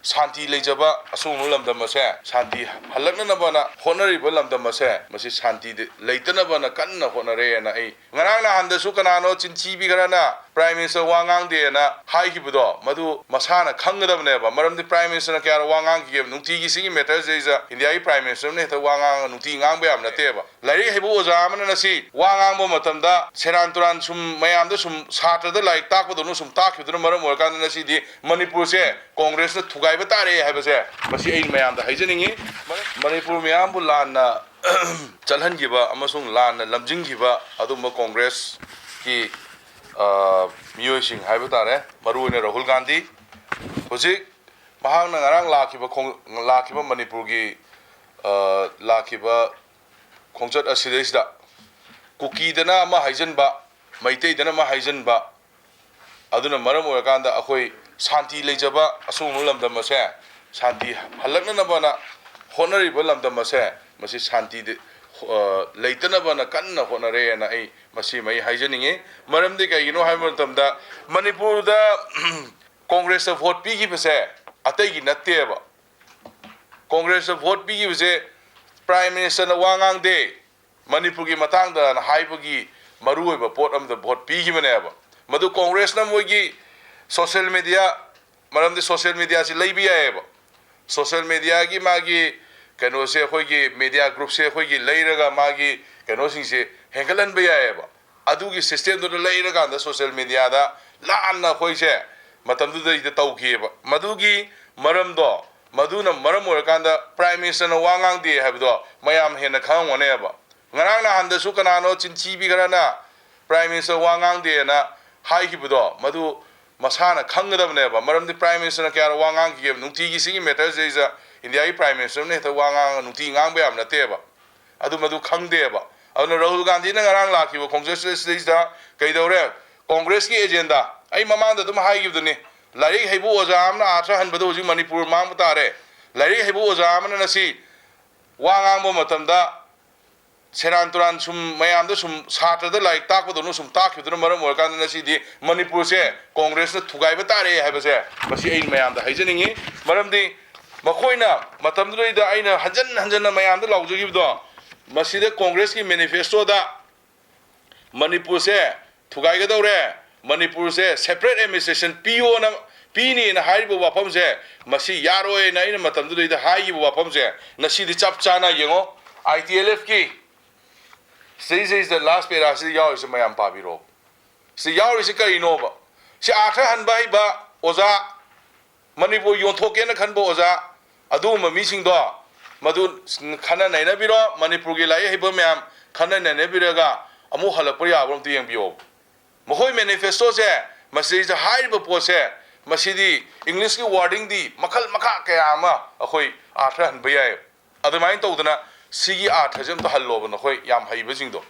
शांति लेजबा असुंग लमदम असे शांति हलकनबना होनरिबा लमदम असे मसी शांति लेतनबना कन्न होनरेना ए ngaraang na handasu kanano chinchibi garana prime minister wangang de na haikibudo madu masana khanggadabne ba maramdi prime minister na kya wangang ki nungti gi singi matter jeisa india gi prime minister ne ta wangang nungti ngang ba amna te ba lari hebu oja amana na si wangang bo matamda seran turan sum mayam da sum satra da like tak bodo no sum tak kidu maram or kan na si di manipur se congress na thugai ba tare hai ba se masi ein mayam da haijaningi manipur mayam bu lan na चलहन की बा अमसुंग लान लमजिंग की बा अदुम कांग्रेस की मियोसिंग हाइबा तारे मरुने राहुल गांधी हुजिक महांग नंगारांग लाखिबा मणिपुर की लाखिबा खोंचत असिदैसदा कुकीदना अमा हाइजनबा मैतैदना अमा हाइजनबा अदुना मरम ओरकांदा अखोई शांति लेजबा असुंग लमदम असे शांति हलकनबना होनरिबा लमदम असे मसी शांति लेतनबना कन्न होनरेना ए मसी मै हाइजनिंगे मरमदि कइनो हाइमतमदा मणिपुर दा कांग्रेस वोट पीगी बसे अतैगी नत्तेबा कांग्रेस वोट पीगी बसे प्राइम मिनिस्टर ना वांगांग दे मणिपुर की मतांग दा हाइबगी मरुओबा पोट अमदा वोट पीगी बनेबा मदु कांग्रेस ना मोगी सोशल मीडिया मरमदि सोशल मीडिया से लेबी आएबा सोशल मीडिया की मागी कनो से अखोगी मीडिया ग्रुप से अखोगी लेरगा मागी कनो सिंग से हेंगलन बयाएबा अदुगी सिस्टम दो लेरगा द सोशल मीडिया दा लान अखोई से मतम दु द तौखिएबा मदुगी मरम दो मदुना मरम ओरकांदा प्राइम मिनिस्टर न वांगांग दे हाबदो मयाम हेन खांगवनेबा ngaraang na handasu kanano chinchibi garana prime minister wangang de na haikibudo madu masana khanggadabne ba maramdi prime minister na kya wangang ki nungti gi singi matter jeisa india gi prime minister ne ta wangang nungti ngang ba amna te ba adu madu khangde ba aduna rahul gandhi na ngarang lakhibo congress da kaidore congress ki agenda ai mamang da dum haigibduni lari haibu oja amna atra hanbado ji manipur mang tare lari haibu oja amna nasi wangang bo matamda seran turan sum mayam da sum satra da like tak bodo no sum tak kidu maram or kan na si di manipur se congress na thugai ba tare hai ba se masi ein mayam da haijaningi maram di makoina matam du da aina hanjan na mayam da laujagi do masi da congress ki manifesto da manipur se thugai ga dore manipur se separate administration PO na pini na haibu wapam se masi yaroi na ina matam du da haibu wapam se na si di chap chana yengo ITLF ki This is the last page. See, yaw is mayam pabiro. See, yaw is kari nova. See, after hanbai ba oza Manipur yon thoke na khanbo oza adu ma missing do madu khana nai na biro Manipur gi lai hibo mayam khana nai na biraga amu halapur ya brom tiyang bio. Mohoi manifesto se masi the high bo se masi di English ki wording di makal makha kaya ama akhoi after hanbai ai adamain tawdana Sigi art has to hallo no hoi yam hai bajing do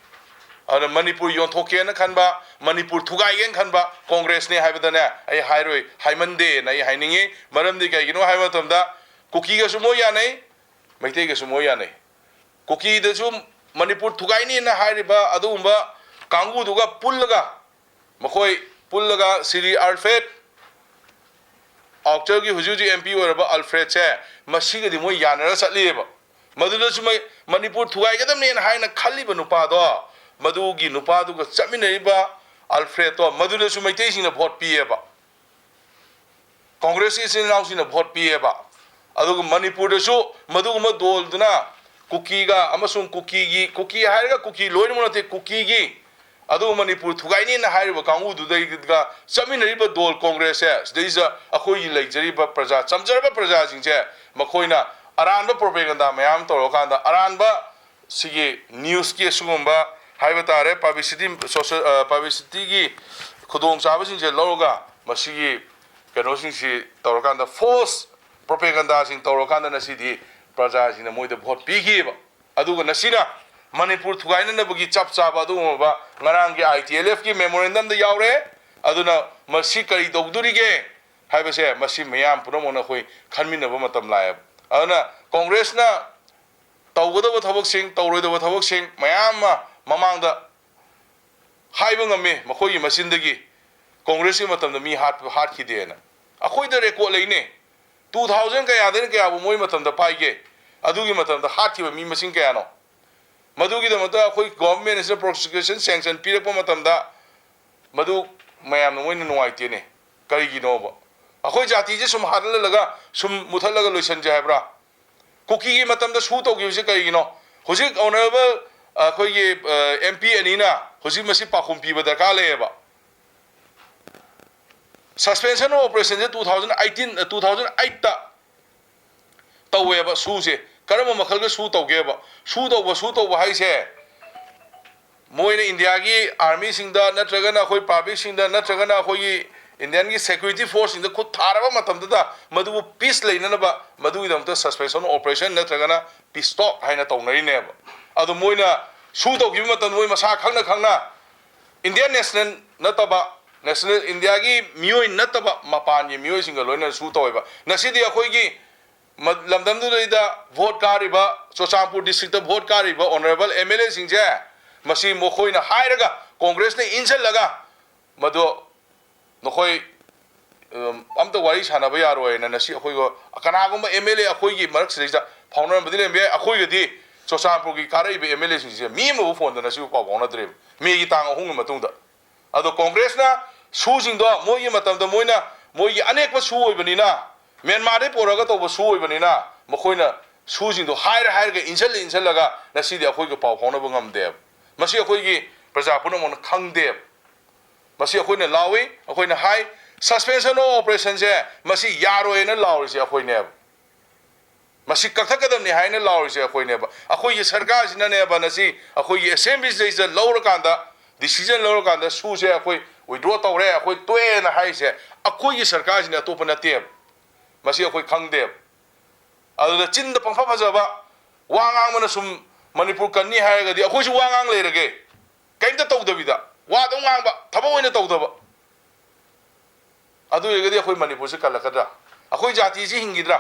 ana manipur yon thoke na khanba manipur thugai gen khanba congress ne haibadane ai hairoi haimande nai hainingi maram di kai gino haiba tamda kuki ga sumo ya nei maite ga sumo ya nei kuki da sum manipur thugai ni na hairiba adumba kangu duga pullaga makoi pullaga siri alfred october gi hujuji mp oraba alfred che masiga di moi yanara satleba Madula sumai Manipur thugai gadam ne haina khali ba nupa do madu gi nupa du ga chaminai ba Alfredo madula sumai te sing na vote piye ba Congress is now sing na vote piye ba adu Manipur da su madu ma dol duna kuki ga amasung kuki haira kuki loin mo te kuki gi adu Manipur thugai ni na haira ba kangu du dai ga chaminai ba dol Congress is there is a khoi lecture ba praja chamjar ba praja sing che makhoina Aranba propaganda mayam torokanda aranba sigi news ki sugumba haibatare publicity social publicity gi khudong chaba sing je loga masigi kano sing si torokanda false propaganda sing torokanda na sidi praja sing na moida vote pigi ba aduga nasina manipur thugaina na bugi chap chaba adu ba ngarang gi ITLF ki memorandum da yaure aduna masi kari dogduri ge haibase masi mayam puno na khoi khanmin na ba matam laib Ana Congress na tawgada thabak sing tawroida thabak sing mayam mamang da haiba ngame makhoi masin dagi Congress ki matam da mi hat ki de na akhoi da record leine 2000 kaya kaya bu moi matam da paige adugi matam da hat ki mi masing kaya no madugi da mata khoi government is prosecution sanction pire pa matam da madu mayam no moina nuai te ne kari gi no ba akhoi jati je sum hadal laga sum muthal laga loisan ja hebra kuki gi matam da su to gi se kari gi no hojik honorable akhoi gi mp anina hojik masi pa khum pi ba da ka le ba suspension of operation 2008 ta taweba su se karama makhal ga su tawge ba su tawba hai se moina india gi army singda natraga na khoi public singda natraga na khoi indian gi security force inda khut tharaba matam da madu peace leina na ba madu idam ta suspension operation natraga na peace stop haina tawnari ne ba adu moina su tawgi matam moi masa khangna indian national nataba national india gi mioi nataba mapan gi mioi singa loina su toiba nasidi akhoi gi lamdam du da vote kariba Sushindro district vote kariba honorable mla singje masi mokhoina hairaga congress ne insel laga mado nokhoi amta wari sanaba yaroi na nasi akhoi go kana gumba mla akhoi gi marak sida fauna badile be akhoi gi di Sushindro gi kariba mla singje mi mo phone da nasi pa bona dre mi gi tang hung matung da ado congress na su jing do moi matam da moina moi anek pa su oibanina Myanmar de poraga to su oibanina mokoina su jing do hair ga insel laga nasi de akhoi ga paw phona bangam de masi akhoi gi praja puna mon khang de masi akhoi na lawi akhoi na hai suspension of operation je masi yaro ena lawi se akhoi ne masi kakthak kadam ni hai na lawi se akhoi ne ba akhoi gi sarkar sina ne ba nasi akhoi gi assembly je law kanda decision law kanda su se akhoi withdraw tawre akhoi toy na hai se akhoi gi sarkar sina to pana te masi akhoi khang de adu chin da pangfa phajaba wangang mana sum Manipur kanni hai ga di akhoi su wangang le rage kaimta tawdabida wa dong ngang ba thabo oina tawdaba adu ye ga di akhoi Manipur se kalakadra akhoi jati ji hingidra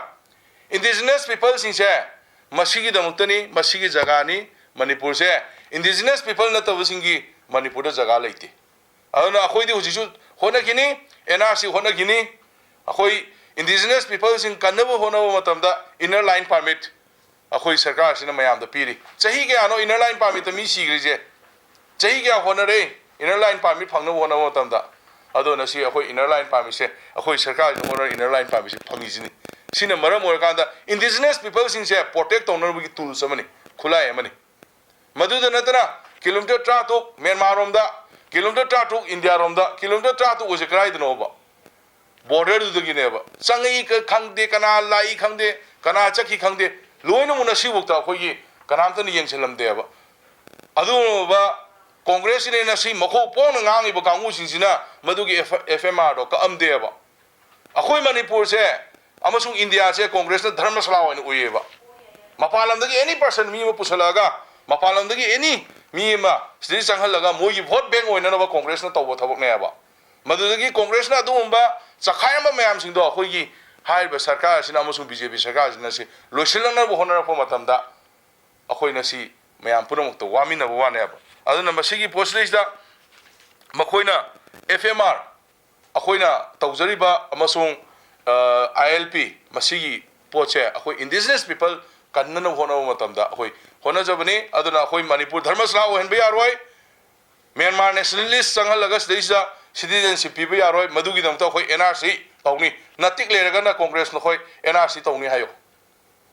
indigenous people sing se masigi damuktani masigi jaga ni Manipur se indigenous people na tawsingi Manipur da jaga leite aduna akhoi di hujisu hona gini NRC hona gini akhoi indigenous people sing kanabo hona matamda inner line permit akhoi sarkar sina mayam da piri chahi ge ano inner line permit mi sigrije chahi ge hona re inner line permit phangna hona matamda aduna si akhoi inner line permit se akhoi sarkar hona inner line permit se phangi jini sina maram or kanda indigenous people sing se protect owner bi tools amani khulai amani madu da natara kilometer tra to Myanmar romda kilometer tra to India romda kilometer tra to ose krai dno ba border du gi ne ba sangai ka khangde kana lai khangde kana chakhi khangde loina muna si bukta khoi gi kanam ta ni yeng selam de ba adu ba congress ne na si makho pon ngang iba kangu singsina madu gi FMR do ka am de ba akhoi Manipur se amasung India se congress na dharma sala oina uye ba mapalam da gi any person mi ma pusalaga mapalam da gi any mi ma sri changhal laga moi gi vote bank oina na ba congress na tawbo thabok ne ba madu da gi congress na dumba chakhai ma mayam sing do khoi gi hai ba sarkar sina amasung BJP sarkar sina si loisilana bo honara po matam da akhoi na si mayam punamuk to wami na ba ne ba aduna masigi post list da makoina FMR akhoi na tawjari ba amasung ILP masigi poche akhoi indigenous people kannana hona matam da akhoi hona jabani aduna akhoi Manipur dharmasala ohen ba yaroi Myanmar nationalist changhal laga sdeisa citizenship piba yaroi madugi damta khoi NRC tawni natik leraga na congress no khoi NRC tawni hayo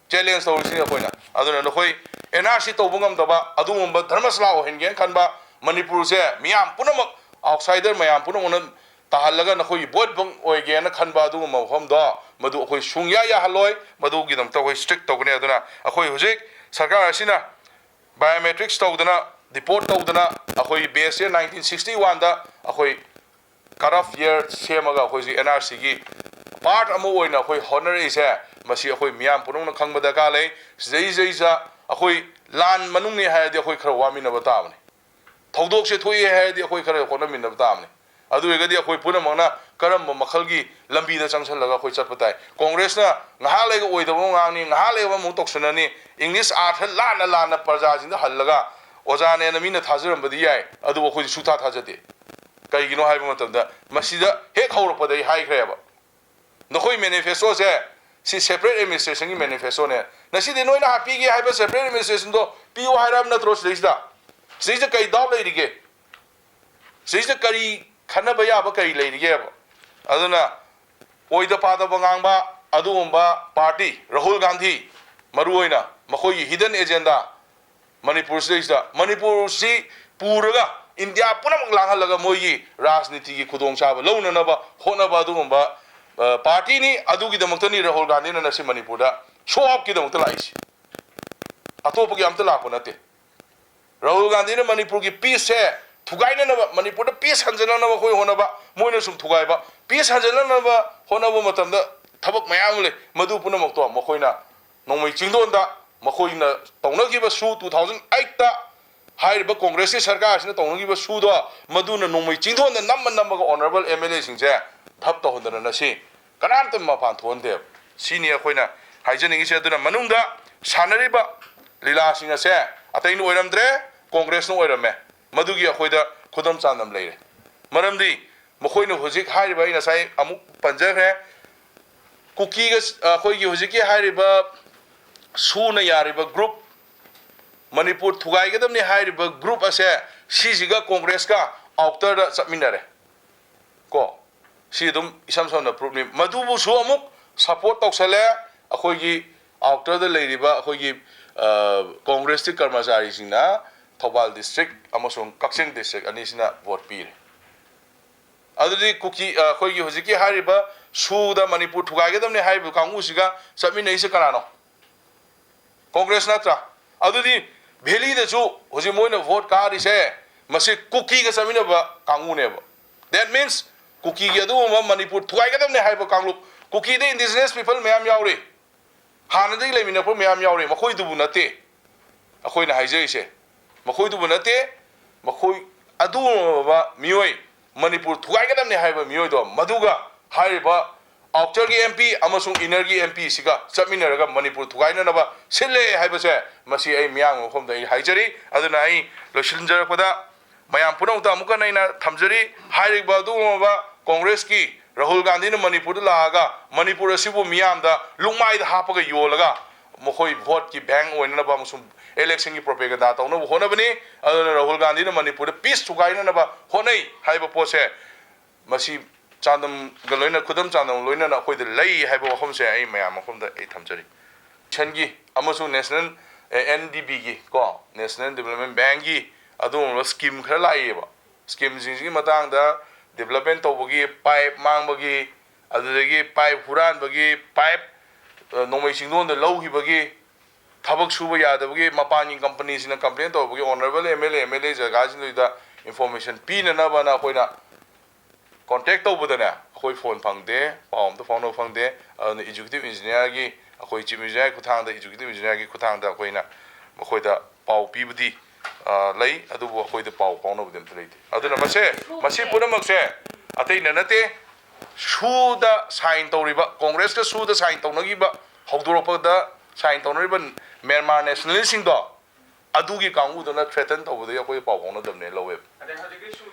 challenge tawsi khoi na aduna no khoi NRC tawbungam daba adumba dharmasala ohen gen khanba Manipur se miyam punamak outsider mayam punamon tahalaga na khoi vote bang oige na khanba adu mawham da madu khoi sungya ya haloi madu gi damta khoi strict tawne aduna akhoi hujik sarkar asina biometrics tawdana deport tawdana akhoi base 1961 da akhoi cut-off year semaga akhoi ji NRC gi part amo oina akhoi honorary se masi akhoi miyam punong khangba ka lei jei sa akhoi lan manung ni ha di akhoi khara wami na batamni thodok se thoi ha di akhoi khara hona min na batamni adu ega di akhoi punamang karam makhal gi lambi da changsal laga akhoi chatpatai congress na ngaha lega oidabo ngangni ngaha lega mu toksanani english art lana praja jin da hallaga ojane na mina thajiram badi yai adu akhoi sutha thajate kai gino haiba matam da masida hek hawra padai hai khreba nokhoi manifesto se si separate administration ki manifesto ne na si de noi na happy gi haiba separate administration do piu hairam na tro sida kai daw lai dige sida kari khana ba ya ba kai lai dige ba aduna oida pada bangang ba adumba party Rahul Gandhi maru oina makhoi hidden agenda Manipur sida Manipur si puraga India punam langhalaga moyi rajniti gi khudong chaba lona na ba hona ba adumba party ni adu gi damakta ni Rahul Gandhi na si Manipur da show up ki damakta laisi atop gi amta la ko nate Rahul Gandhi na Manipur ki peace hai thugaina na Manipur da peace hanjana na khoi hona ba moina sum thugai ba peace hanjana na ba hona ba matam da thabak mayam le madu punam to makhoina nongmai chingdon da makhoina tongna ba su 2008 da hairiba congress sarkar sina tongna ba su da maduna nongmai chingdon da namma ga honorable MLA singse thap to hondana na si kanam tam ma pan thon de sini khoina haijani se aduna manungda sanariba lila singa se atai nu oiram dre congress no oiram me madugi khoida khudam chandam leire maramdi makhoina hojik hairiba ina sai amuk panjare kuki ga khoigi hojiki hairiba suna yariba group Manipur thugai gadam ni hairiba group ase sijiga congress ka outer da chapminare ko si dum isam samna problem madubu su amuk support toksale akhoigi outer da leiriba akhoigi congress ti karmachari singna Thobal district amasung Kaksing district anisina vote pire adudi kuki akhoigi hojiki hairiba suda Manipur thugai gadam ni haibu kangu siga chapminai se kanano Congress natra adudi valley da chu hoji moina vote ka ri se masi kuki ga samina ba kangu ne ba that means kuki ga du Manipur thugai ga dam ne haiba kanglu kuki de indigenous people mayam yaure hana de lemina po mayam yaure makhoi du bunate akhoi na haijai se makhoi du bunate makhoi adu ba mioi Manipur thugai ga dam ne haiba mioi do maduga haiba outer gi MP amasung inner gi MP siga chapminaraga Manipur thugaina na ba sinle haibase masi ai miyang khom da haijari aduna ai losinjar pada mayam punau ta muka naina thamjari hairiba du ba congress ki Rahul Gandhi na Manipur la ga Manipur asibu miyam da lungmai da hapaga yolaga mokhoi vote ki bank oina ba musum election ki propaganda ta no hona bani aduna Rahul Gandhi na Manipur peace thugaina na ba honai haiba pose masi chandam galoina khudam chandam loina na khoi de lei haiba wahom se ai mayam wahom da ai thamjari changi amasu national NDB gi ko national development bank gi adum scheme khara lai ba scheme jing matang da development to bagi pipe mang bagi adudagi pipe huran bagi pipe nomai singdon da low gi bagi thabak suba yada bagi mapani company sina complaint to bagi honorable MLA jaga jin da information pin na ba na khoina contact to budana khoi phone phangde paum to phone phangde executive engineer gi khoi chief engineer kuthang da executive engineer gi kuthang da khoina khoi da pau pibdi lei adu bo khoi da pau pauna budem leite aduna mase punamak se atei na nate su da sign to riba congress ka su da sign to nagi ba hawdoropa da sign to riba Myanmar nationalist sing do adu gi kangu do na threaten to bu da khoi pau pauna dam ne lowe ade hajike su